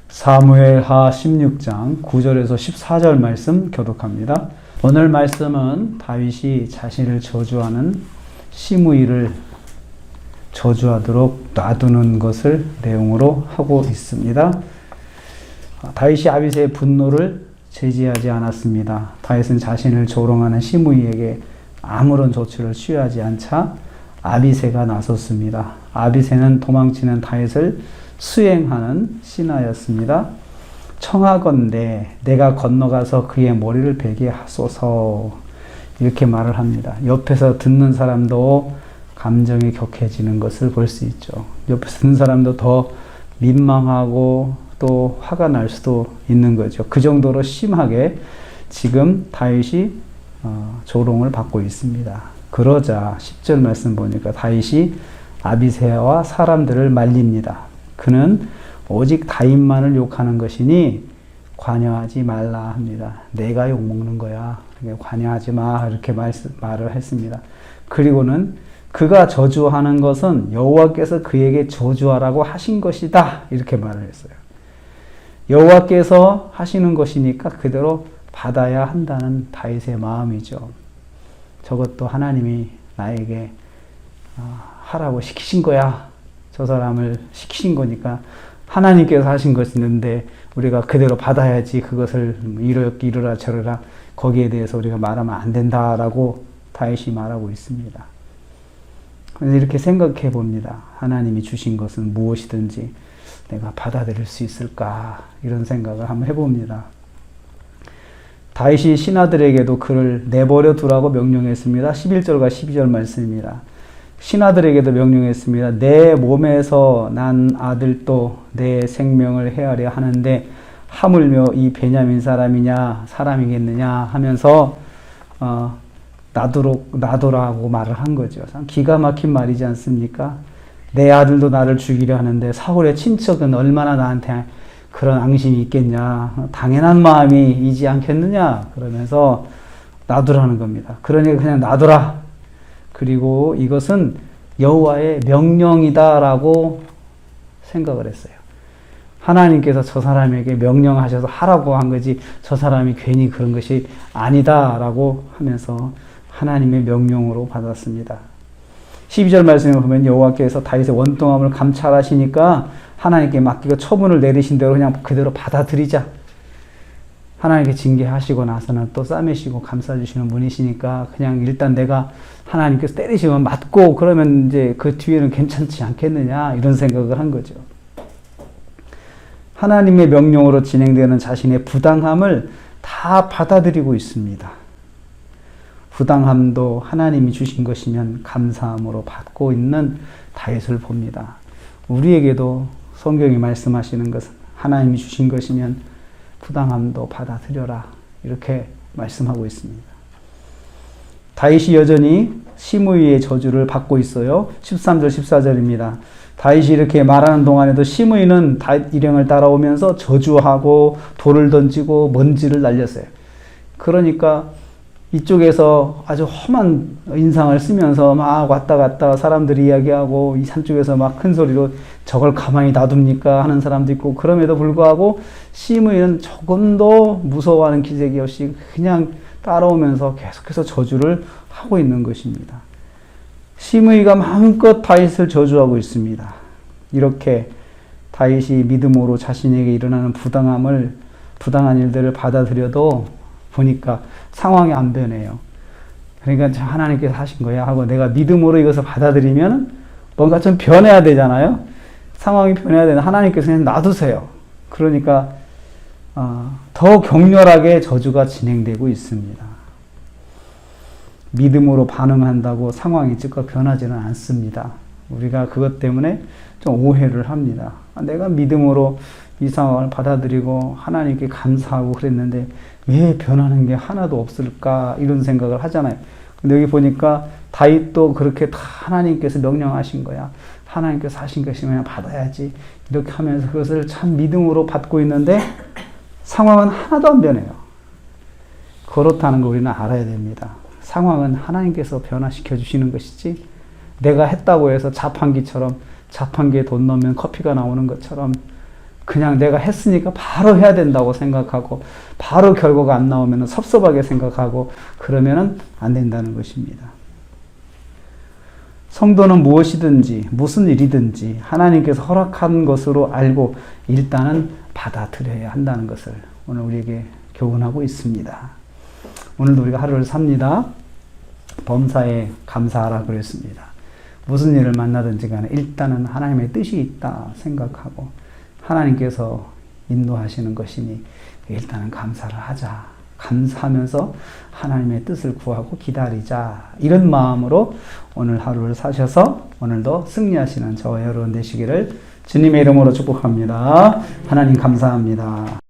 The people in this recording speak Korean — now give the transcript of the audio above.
사무엘하 16장 9절에서 14절 말씀 교독합니다. 오늘 말씀은 다윗이 자신을 저주하는 시므이를 저주하도록 놔두는 것을 내용으로 하고 있습니다. 다윗이 아비새의 분노를 제지하지 않았습니다. 다윗은 자신을 조롱하는 시므이에게 아무런 조치를 취하지 않자 아비새가 나섰습니다. 아비새는 도망치는 다윗을 수행하는 신하였습니다. 청하건대 내가 건너가서 그의 머리를 베게 하소서, 이렇게 말을 합니다. 옆에서 듣는 사람도 감정이 격해지는 것을 볼 수 있죠. 옆에서 듣는 사람도 더 민망하고 또 화가 날 수도 있는 거죠. 그 정도로 심하게 지금 다윗이 조롱을 받고 있습니다. 그러자 10절 말씀 보니까 다윗이 아비새와 사람들을 말립니다. 그는 오직 다윗만을 욕하는 것이니 관여하지 말라 합니다. 내가 욕먹는 거야, 관여하지 마, 이렇게 말을 했습니다. 그리고는 그가 저주하는 것은 여호와께서 그에게 저주하라고 하신 것이다, 이렇게 말을 했어요. 여호와께서 하시는 것이니까 그대로 받아야 한다는 다윗의 마음이죠. 저것도 하나님이 나에게 하라고 시키신 거야, 저 사람을 시키신 거니까 하나님께서 하신 것인데 우리가 그대로 받아야지, 그것을 이러라 저러라 거기에 대해서 우리가 말하면 안 된다라고 다윗이 말하고 있습니다. 이렇게 생각해 봅니다. 하나님이 주신 것은 무엇이든지 내가 받아들일 수 있을까, 이런 생각을 한번 해봅니다. 다윗이 신하들에게도 그를 내버려 두라고 명령했습니다. 11절과 12절 말씀입니다. 신하들에게도 명령했습니다. 내 몸에서 난 아들도 내 생명을 헤아려 하는데 하물며 이 베냐민 사람이냐 사람이겠느냐 하면서 놔두라고 말을 한 거죠. 기가 막힌 말이지 않습니까? 내 아들도 나를 죽이려 하는데 사울의 친척은 얼마나 나한테 그런 앙심이 있겠냐, 당연한 마음이지 않겠느냐, 그러면서 놔두라는 겁니다. 그러니까 그냥 놔두라. 그리고 이것은 여호와의 명령이다라고 생각을 했어요. 하나님께서 저 사람에게 명령하셔서 하라고 한 거지 저 사람이 괜히 그런 것이 아니다라고 하면서 하나님의 명령으로 받았습니다. 12절 말씀에 보면 여호와께서 다윗의 원통함을 감찰하시니까 하나님께 맡기고 처분을 내리신 대로 그냥 그대로 받아들이자. 하나님께 징계하시고 나서는 또 싸매시고 감싸주시는 분이시니까 그냥 일단 내가 하나님께서 때리시면 맞고 그러면 이제 그 뒤에는 괜찮지 않겠느냐, 이런 생각을 한 거죠. 하나님의 명령으로 진행되는 자신의 부당함을 다 받아들이고 있습니다. 부당함도 하나님이 주신 것이면 감사함으로 받고 있는 다윗을 봅니다. 우리에게도 성경이 말씀하시는 것은 하나님이 주신 것이면 부당함도 받아들여라, 이렇게 말씀하고 있습니다. 다윗이 여전히 시므이의 저주를 받고 있어요. 13절 14절입니다. 다윗이 이렇게 말하는 동안에도 시므이는 다윗 일행을 따라오면서 저주하고 돌을 던지고 먼지를 날렸어요. 그러니까 이쪽에서 아주 험한 인상을 쓰면서 막 왔다 갔다 사람들이 이야기하고, 이 산쪽에서 막 큰 소리로 저걸 가만히 놔둡니까 하는 사람도 있고, 그럼에도 불구하고 시므이는 조금도 무서워하는 기색이 없이 그냥 따라오면서 계속해서 저주를 하고 있는 것입니다. 시므이가 마음껏 다윗을 저주하고 있습니다. 이렇게 다윗이 믿음으로 자신에게 일어나는 부당한 일들을 받아들여도 보니까 상황이 안 변해요. 그러니까 하나님께서 하신 거야 하고 내가 믿음으로 이것을 받아들이면 뭔가 좀 변해야 되잖아요. 상황이 변해야 되는, 하나님께서 그냥 놔두세요. 그러니까 더 격렬하게 저주가 진행되고 있습니다. 믿음으로 반응한다고 상황이 즉각 변하지는 않습니다. 우리가 그것 때문에 좀 오해를 합니다. 내가 믿음으로 이 상황을 받아들이고 하나님께 감사하고 그랬는데 왜 변하는 게 하나도 없을까, 이런 생각을 하잖아요. 근데 여기 보니까 다윗도 그렇게 다 하나님께서 명령하신 거야, 하나님께서 하신 것이면 받아야지, 이렇게 하면서 그것을 참 믿음으로 받고 있는데 상황은 하나도 안 변해요. 그렇다는 거 우리는 알아야 됩니다. 상황은 하나님께서 변화시켜 주시는 것이지, 내가 했다고 해서 자판기에 돈 넣으면 커피가 나오는 것처럼 그냥 내가 했으니까 바로 해야 된다고 생각하고 바로 결과가 안 나오면 섭섭하게 생각하고 그러면 안 된다는 것입니다. 성도는 무엇이든지 무슨 일이든지 하나님께서 허락한 것으로 알고 일단은 받아들여야 한다는 것을 오늘 우리에게 교훈하고 있습니다. 오늘도 우리가 하루를 삽니다. 범사에 감사하라 그랬습니다. 무슨 일을 만나든지 간에 일단은 하나님의 뜻이 있다 생각하고 하나님께서 인도하시는 것이니 일단은 감사를 하자. 감사하면서 하나님의 뜻을 구하고 기다리자. 이런 마음으로 오늘 하루를 사셔서 오늘도 승리하시는 저와 여러분 되시기를 주님의 이름으로 축복합니다. 하나님 감사합니다.